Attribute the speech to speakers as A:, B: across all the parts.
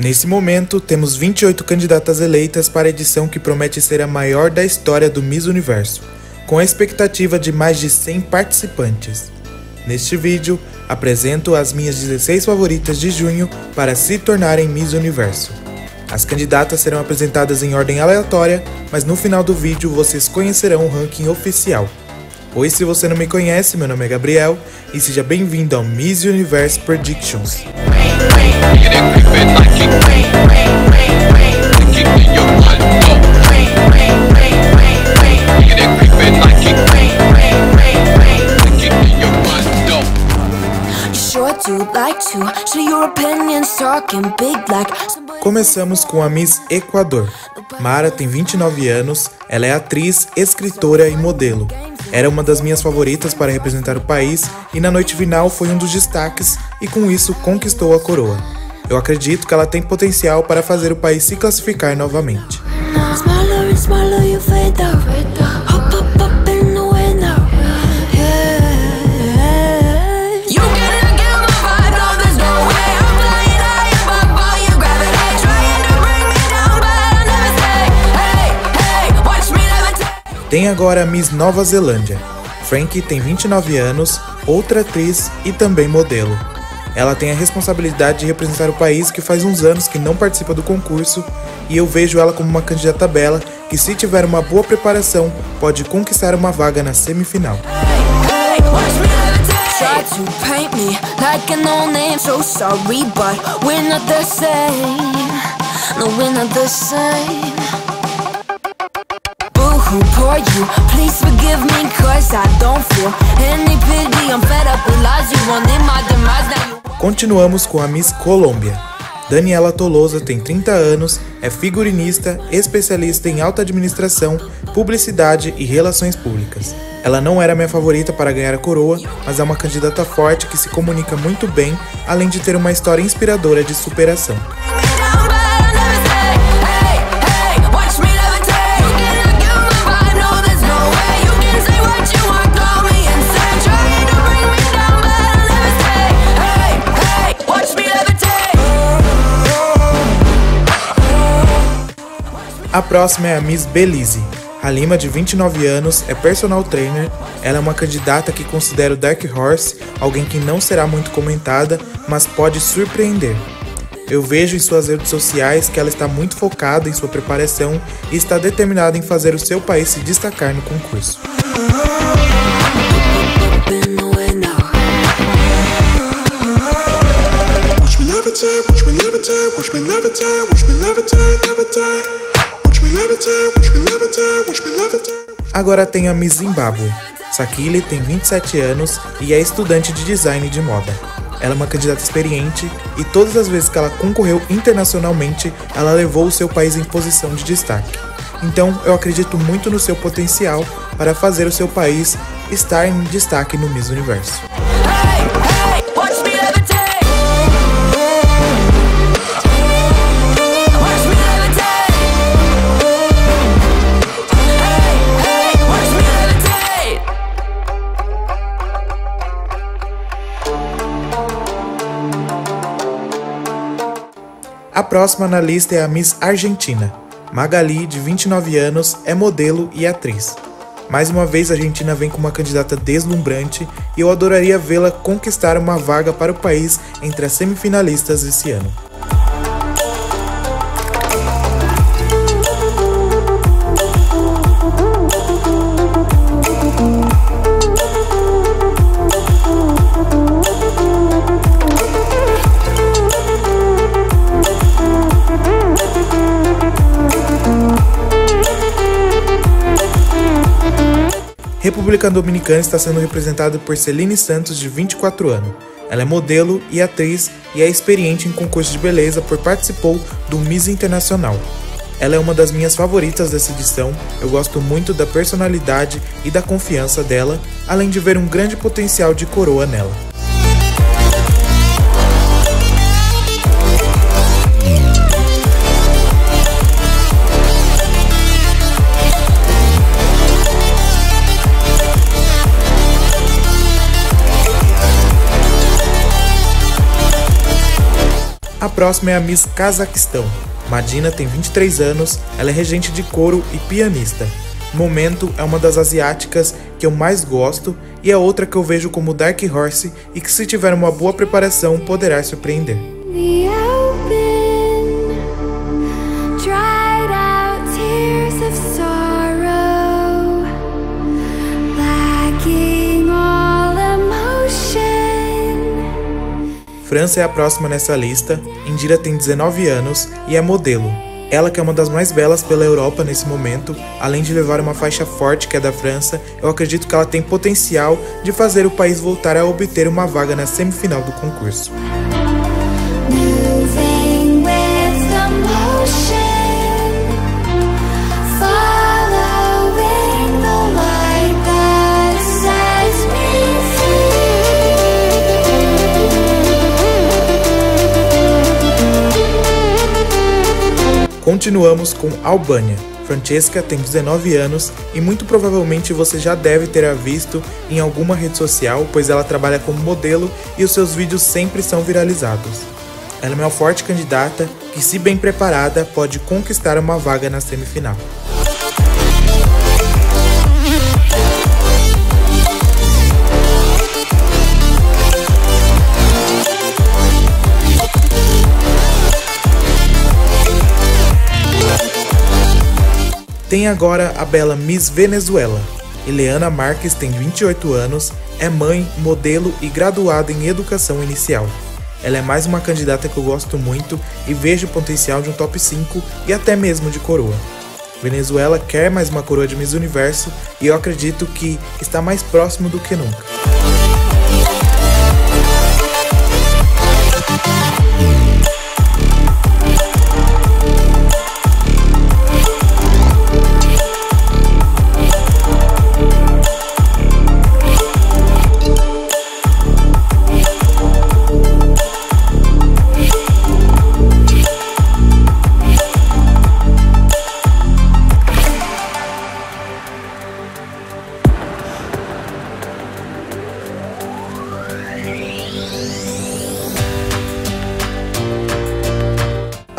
A: Nesse momento, temos 28 candidatas eleitas para a edição que promete ser a maior da história do Miss Universo, com a expectativa de mais de 100 participantes. Neste vídeo, apresento as minhas 16 favoritas de junho para se tornarem Miss Universo. As candidatas serão apresentadas em ordem aleatória, mas no final do vídeo vocês conhecerão o ranking oficial. Oi, se você não me conhece, meu nome é Gabriel e seja bem-vindo ao Miss Universe Predictions. Começamos com a Miss Equador. Mara tem 29 anos, ela é atriz, escritora e modelo. Era uma das minhas favoritas para representar o país e na noite final foi um dos destaques e com isso conquistou a coroa. Eu acredito que ela tem potencial para fazer o país se classificar novamente. Tem agora a Miss Nova Zelândia. Frankie tem 29 anos, outra atriz e também modelo. Ela tem a responsabilidade de representar o país que faz uns anos que não participa do concurso e eu vejo ela como uma candidata bela que, se tiver uma boa preparação, pode conquistar uma vaga na semifinal. Continuamos com a Miss Colômbia. Daniela Tolosa tem 30 anos, é figurinista, especialista em alta administração, publicidade e relações públicas. Ela não era minha favorita para ganhar a coroa, mas é uma candidata forte que se comunica muito bem, além de ter uma história inspiradora de superação. A próxima é a Miss Belize. Halima, de 29 anos, é personal trainer. Ela é uma candidata que considero Dark Horse, alguém que não será muito comentada, mas pode surpreender. Eu vejo em suas redes sociais que ela está muito focada em sua preparação e está determinada em fazer o seu país se destacar no concurso. Agora tem a Miss Zimbábue. Sakile tem 27 anos e é estudante de design de moda. Ela é uma candidata experiente e todas as vezes que ela concorreu internacionalmente, ela levou o seu país em posição de destaque. Então eu acredito muito no seu potencial para fazer o seu país estar em destaque no Miss Universo. A próxima na lista é a Miss Argentina. Magali, de 29 anos, é modelo e atriz. Mais uma vez a Argentina vem com uma candidata deslumbrante e eu adoraria vê-la conquistar uma vaga para o país entre as semifinalistas esse ano. República Dominicana está sendo representada por Celine Santos, de 24 anos. Ela é modelo e atriz e é experiente em concurso de beleza por participou do Miss Internacional. Ela é uma das minhas favoritas dessa edição, eu gosto muito da personalidade e da confiança dela, além de ver um grande potencial de coroa nela. próxima é a Miss Cazaquistão. Madina tem 23 anos, ela é regente de coro e pianista. No momento, é uma das asiáticas que eu mais gosto e é outra que eu vejo como Dark Horse e que, se tiver uma boa preparação, poderá surpreender. França é a próxima nessa lista. Indira tem 19 anos e é modelo. Ela, que é uma das mais belas pela Europa nesse momento, além de levar uma faixa forte que é da França, eu acredito que ela tem potencial de fazer o país voltar a obter uma vaga na semifinal do concurso. Continuamos com Albânia. Francesca tem 19 anos e muito provavelmente você já deve ter a visto em alguma rede social, pois ela trabalha como modelo e os seus vídeos sempre são viralizados. Ela é uma forte candidata que, se bem preparada, pode conquistar uma vaga na semifinal. Tem agora a bela Miss Venezuela. Eliana Marques tem 28 anos, é mãe, modelo e graduada em educação inicial. Ela é mais uma candidata que eu gosto muito e vejo o potencial de um top 5 e até mesmo de coroa. Venezuela quer mais uma coroa de Miss Universo e eu acredito que está mais próximo do que nunca.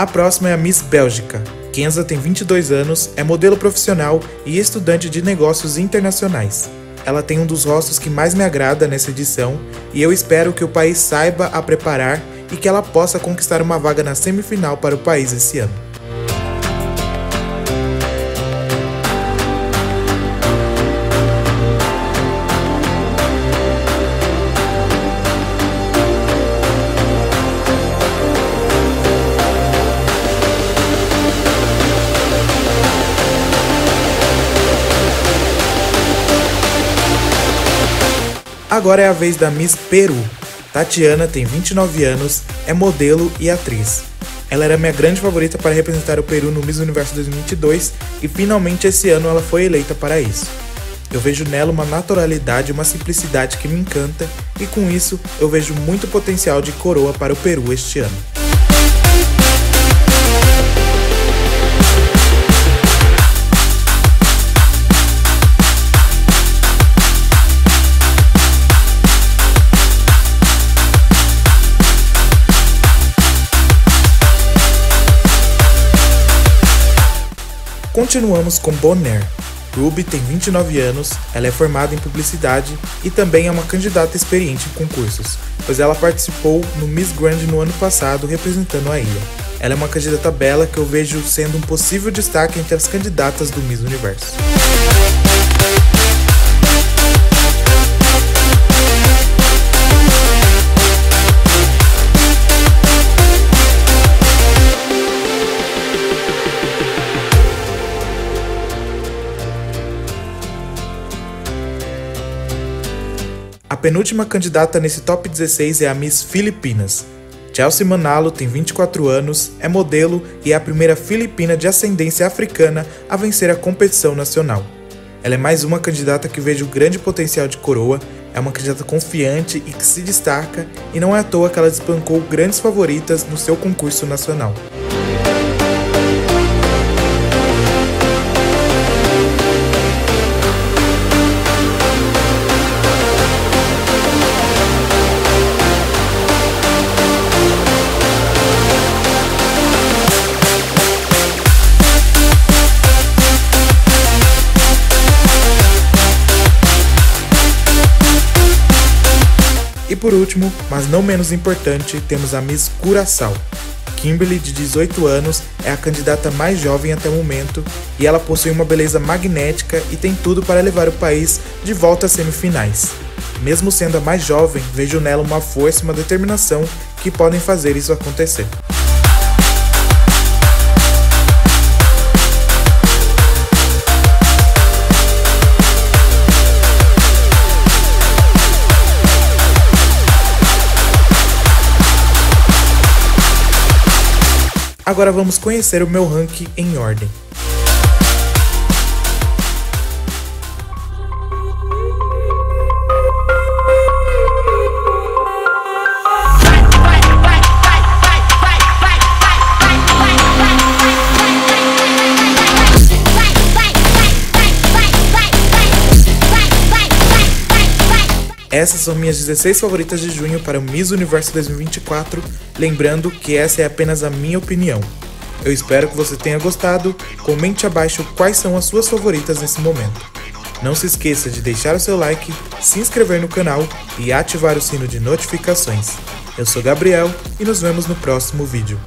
A: A próxima é a Miss Bélgica. Kenza tem 22 anos, é modelo profissional e estudante de negócios internacionais. Ela tem um dos rostos que mais me agrada nessa edição e eu espero que o país saiba a preparar e que ela possa conquistar uma vaga na semifinal para o país esse ano. Agora é a vez da Miss Peru. Tatiana tem 29 anos, é modelo e atriz. Ela era minha grande favorita para representar o Peru no Miss Universo 2022 e finalmente esse ano ela foi eleita para isso. Eu vejo nela uma naturalidade e uma simplicidade que me encanta e com isso eu vejo muito potencial de coroa para o Peru este ano. Continuamos com Bonaire. Ruby tem 29 anos, ela é formada em publicidade e também é uma candidata experiente em concursos, pois ela participou no Miss Grand no ano passado representando a ilha. Ela é uma candidata bela que eu vejo sendo um possível destaque entre as candidatas do Miss Universo. A penúltima candidata nesse top 16 é a Miss Filipinas. Chelsea Manalo tem 24 anos, é modelo e é a primeira filipina de ascendência africana a vencer a competição nacional. Ela é mais uma candidata que vejo grande potencial de coroa, é uma candidata confiante e que se destaca, e não é à toa que ela desbancou grandes favoritas no seu concurso nacional. por último, mas não menos importante, temos a Miss Curaçao. Kimberly, de 18 anos, é a candidata mais jovem até o momento e ela possui uma beleza magnética e tem tudo para levar o país de volta às semifinais. Mesmo sendo a mais jovem, vejo nela uma força e uma determinação que podem fazer isso acontecer. Agora vamos conhecer o meu ranking em ordem. Essas são minhas 16 favoritas de junho para o Miss Universo 2024, lembrando que essa é apenas a minha opinião. Eu espero que você tenha gostado, comente abaixo quais são as suas favoritas nesse momento. Não se esqueça de deixar o seu like, se inscrever no canal e ativar o sino de notificações. Eu sou Gabriel e nos vemos no próximo vídeo.